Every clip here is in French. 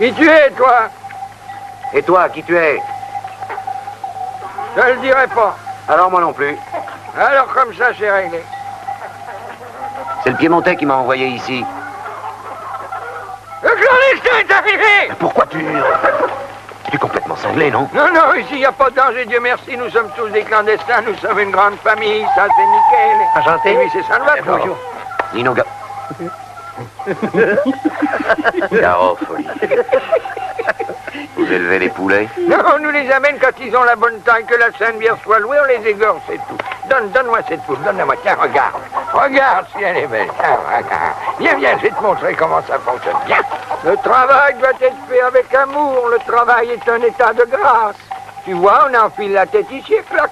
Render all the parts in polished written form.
Qui tu es, toi? Et toi, qui tu es? Je le dirai pas. Alors moi non plus. Alors comme ça, c'est réglé. C'est le Piémontais qui m'a envoyé ici. Le clandestin est arrivé! Mais pourquoi tu hurles? Tu es complètement cinglé, non? Non, non, ici, il n'y a pas de danger, Dieu merci. Nous sommes tous des clandestins, nous sommes une grande famille. Ça, c'est Michele. Enchanté. Et lui, c'est Salvatore. Bonjour. Nino Garofoli. Vous élevez les poulets? Non, on nous les amène quand ils ont la bonne taille, que la Sainte Vierge soit louée, on les égorge, c'est tout. Donne-moi cette poule, donne-la-moi. Tiens, regarde. Regarde si elle est belle. Tiens, regarde. Viens, je vais te montrer comment ça fonctionne. Viens. Le travail doit être fait avec amour. Le travail est un état de grâce. Tu vois, on enfile la tête ici et clac.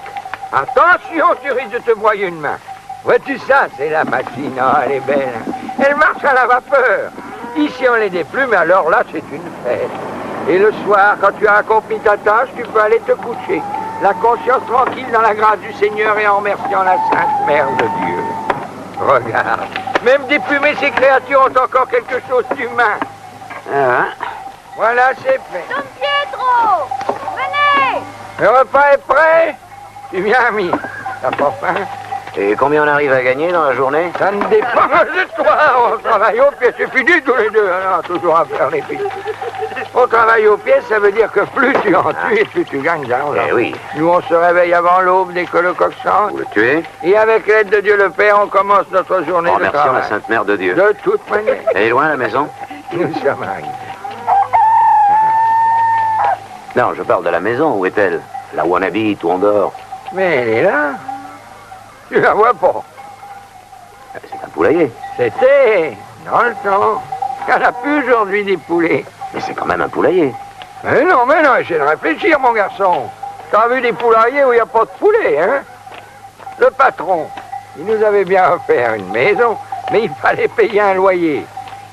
Attention, tu risques de te broyer une main. Vois-tu ça? C'est la machine. Oh, elle est belle. Elle marche à la vapeur. Ici, on les déplume, alors là, c'est une fête. Et le soir, quand tu as accompli ta tâche, tu peux aller te coucher. La conscience tranquille dans la grâce du Seigneur et en remerciant la Sainte Mère de Dieu. Regarde. Même déplumer ces créatures ont encore quelque chose d'humain. Ah, Voilà, c'est fait. Don Pietro! Venez! Le repas est prêt? Tu viens, ami. T'as pas faim? et combien on arrive à gagner dans la journée? Ça ne dépend de toi. On travaille au pied, c'est fini tous les deux. Alors, toujours à faire les filles. On travaille au pied, ça veut dire que plus tu en tues et plus tu gagnes d'argent. Eh oui. Nous, on se réveille avant l'aube dès que le coq chante. Vous le tuez? Et avec l'aide de Dieu le Père, on commence notre journée En de remerciant travail. la Sainte Mère de Dieu. De toute manière, Elle est loin, la maison? nous sommes arrivés. Non, je parle de la maison. Où est-elle? Là où on habite, où on dort. Mais elle est là. Tu la vois pas. C'est un poulailler. C'était dans le temps. Il n'y en a plus aujourd'hui des poulets. Mais c'est quand même un poulailler. Mais non, essaie de réfléchir, mon garçon. T'as vu des poulaillers où il n'y a pas de poulet, hein? Le patron, il nous avait bien offert une maison, mais il fallait payer un loyer.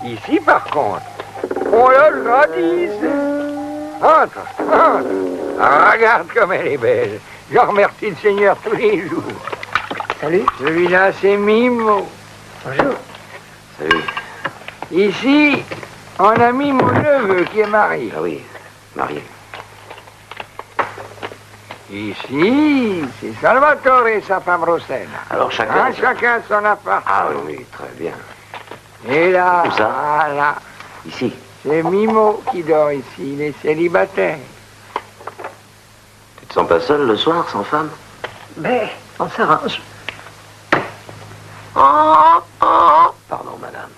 Ici, par contre, on loge gratis. Entre. Ah, regarde comme elle est belle. Je remercie le Seigneur tous les jours. Salut. Celui-là, c'est Mimo. Bonjour. Salut. Ici, on a mis mon neveu qui est marié. Ah oui, marié. Ici, c'est Salvatore et sa femme Rossella. Alors chacun... Chacun son appartement. Ah oui, très bien. Et là, Où ça? voilà, Ici. c'est Mimo qui dort ici, il est célibataire. Tu te sens pas seul le soir, sans femme? Mais on s'arrange. Pardon, madame.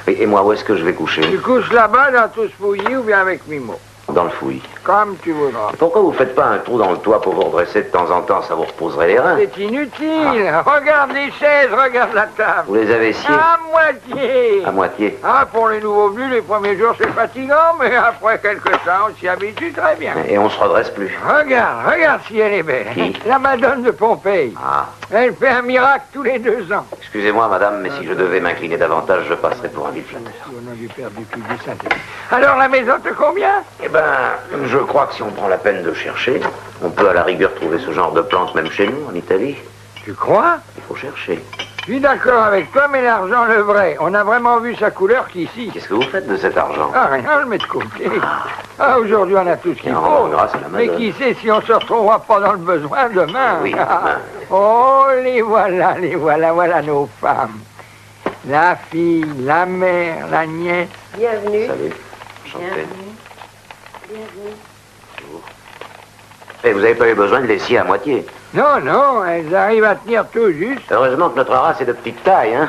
Et moi, où est-ce que je vais coucher? Tu couches là-bas dans tout ce fouillis ou bien avec Mimo? Dans le fouillis. Comme tu voudras. Pourquoi vous faites pas un trou dans le toit pour vous redresser de temps en temps? Ça vous reposerait les reins. C'est inutile. Regarde les chaises, regarde la table. Vous les avez sciées? À moitié. À moitié. Ah, pour les nouveaux venus, les premiers jours, c'est fatigant, mais après quelque temps, on s'y habitue très bien. Et on se redresse plus. Regarde si elle est belle. Qui? La Madone de Pompéi. Ah. Elle fait un miracle tous les 2 ans. Excusez-moi, madame, mais si je devais m'incliner davantage, je passerais pour un vil flatteur. Au nom du Père, du Fils, du Saint-Esprit. Alors, la maison te convient? Eh ben, je crois que si on prend la peine de chercher, on peut à la rigueur trouver ce genre de plante même chez nous, en Italie. Tu crois? Il faut chercher. Je suis d'accord avec toi, mais l'argent, le vrai, on a vraiment vu sa couleur qu'ici. Qu'est-ce que vous faites de cet argent? Ah, rien, on le met de côté. Ah, aujourd'hui, on a tout ce qu'il Et on faut. rend grâce à la Mais Madone. qui sait si on se retrouvera pas dans le besoin demain? Oui, demain. Oh, les voilà, voilà nos femmes. La fille, la mère, la nièce. Bienvenue. Salut. Enchanté. Bienvenue. Et vous n'avez pas eu besoin de les scier à moitié. Non, elles arrivent à tenir tout juste. Heureusement que notre race est de petite taille, hein.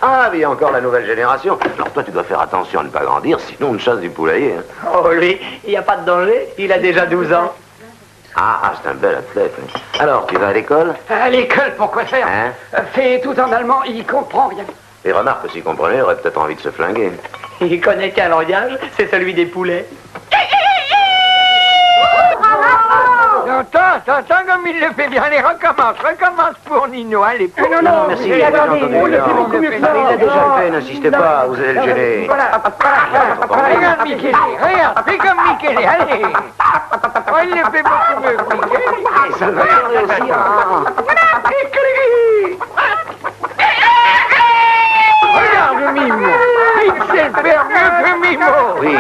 Ah, mais il y a encore la nouvelle génération. Alors toi, tu dois faire attention à ne pas grandir, sinon on te chasse du poulailler. Hein. Oh, lui, il n'y a pas de danger. Il a déjà 12 ans. Ah, c'est un bel athlète. Hein. Alors, tu vas à l'école? À l'école, pourquoi faire? Hein? Fait tout en allemand, il comprend rien. Et remarque que s'il comprenait, il aurait peut-être envie de se flinguer. Il connaît qu'un langage, c'est celui des poulets. T'entends comme il le fait bien. Allez, recommence pour Nino. Allez, Non, merci, j'ai déjà entendu. il le fait beaucoup mieux que ça. Il a déjà fait, n'insistez pas, vous allez le gêner. Regarde Michele, regarde, fais comme Michele, allez. Oh, il le fait beaucoup mieux que Michele. Ça va faire aussi. Regarde Mimo, il sait le faire mieux que Mimo. Oui.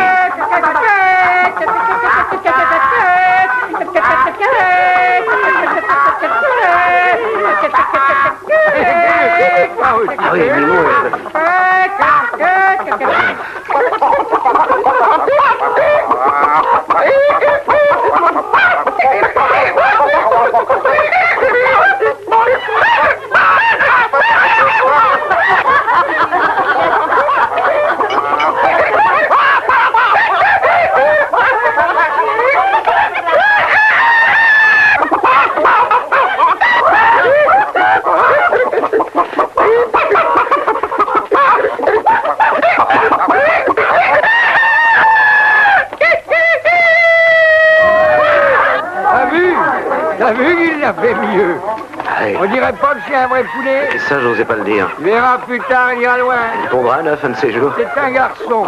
Ah oui, Mimo T'as vu qu'il l'a fait mieux. Ouais. On dirait pas que c'est un vrai poulet. Et ça, j'osais pas le dire. Tu verras plus tard, il ira loin. Il tombera à 9 un de ces jours. C'est un garçon.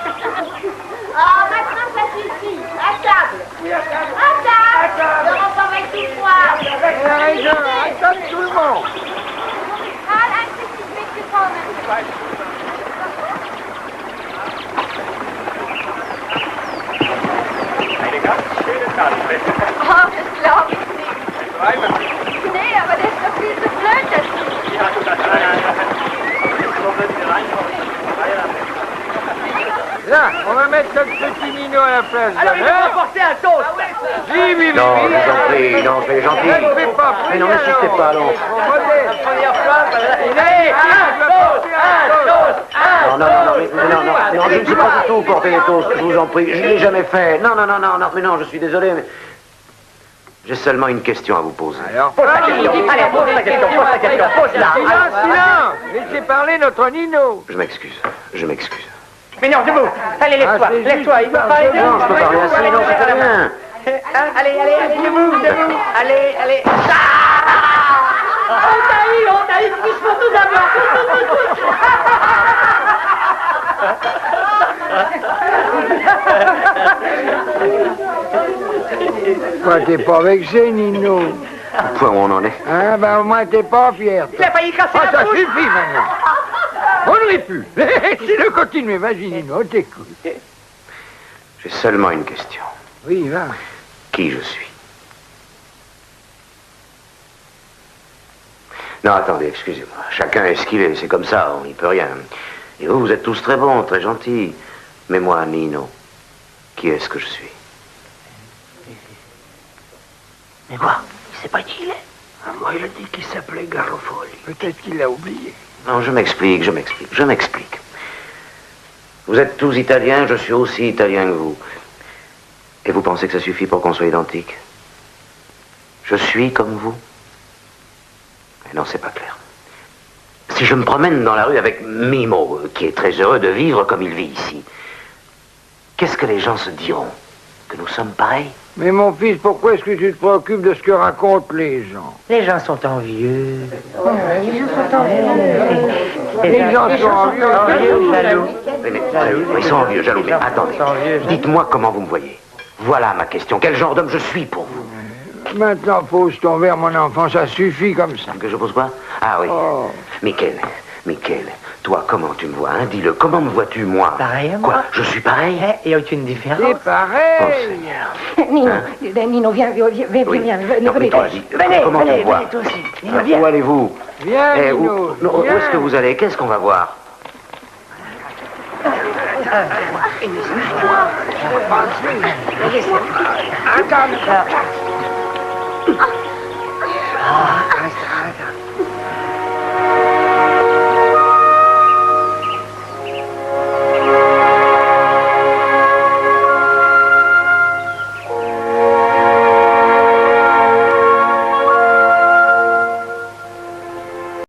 Oh, maintenant ça suffit. À table. À table. Le repas va être tout froid. Attends tout le monde. Karl, ein bisschen mitgekommen. Oh, das glaube ich nicht. Nee, aber der ist doch viel zu blöd dazu. Là, on va mettre notre petit Nino à la place. Alors, il va Hein? apporter un toast. Oui, oui, Non, oui. je vous en prie, non, soyez gentil. Ne fais pas Mais non, n'insistez pas, non. Modeste. Première fois, allez, un toast. Non, non, non, non, je ne sais pas du tout porter les toasts, je vous en prie. Je ne l'ai jamais fait. Non, mais non, je suis désolé, mais... J'ai seulement une question à vous poser. Alors, Pose ta question. Allez, pose ta question, pose-la. silence, silence. Laissez parler notre Nino. Je m'excuse. Mais non, debout. Allez, lève-toi, c'est lève-toi. Il doit parler de Non, je peux parler ainsi, non, c'est très bien. Allez, debout. Allez. On t'a eu, plus pour tout d'abord. Quoi, t'es pas vexé, Nino? Au point où on en est. Hein, ben au moins t'es pas fier. Il a failli casser Ah, la ça bouche. suffit maintenant. On n'aurait pu. Laissez-le continuer. Vas-y, Nino, on t'écoute. J'ai seulement une question. Oui, va. Qui je suis? Non, attendez, excusez-moi. Chacun est ce qu'il est, c'est comme ça, on n'y peut rien. Et vous, vous êtes tous très bons, très gentils. Mais moi, Nino, qui est-ce que je suis? Mais quoi? Il sait pas qui il est. Ah, moi, il a dit qu'il s'appelait Garofoli. Peut-être qu'il l'a oublié. Non, je m'explique. Vous êtes tous italiens, je suis aussi italien que vous. Et vous pensez que ça suffit pour qu'on soit identiques? Je suis comme vous? Mais non, c'est pas clair. Si je me promène dans la rue avec Mimo, qui est très heureux de vivre comme il vit ici, qu'est-ce que les gens se diront? Que nous sommes pareils? Mais mon fils, pourquoi est-ce que tu te préoccupes de ce que racontent les gens? Les gens sont envieux. Les gens sont envieux. Jaloux. Mais, ils sont envieux, jaloux, mais attendez. Dites-moi comment vous me voyez. Voilà ma question. Quel genre d'homme je suis pour vous? Maintenant, pose ton verre, mon enfant, ça suffit comme ça. Que je pose quoi? Ah oui. Oh. Michele, toi, comment tu me vois, hein? Dis-le, comment me vois-tu, moi? Pareil à Quoi? moi. Je suis pareil? Il y a aucune différence. C'est Oh, pareil. Seigneur. Nino, viens, Oui. Non, mais toi, dis, comment tu me vois? toi aussi. Où allez-vous? Viens, Eh, Nino. où viens. est-ce que vous allez? Qu'est-ce qu'on va voir?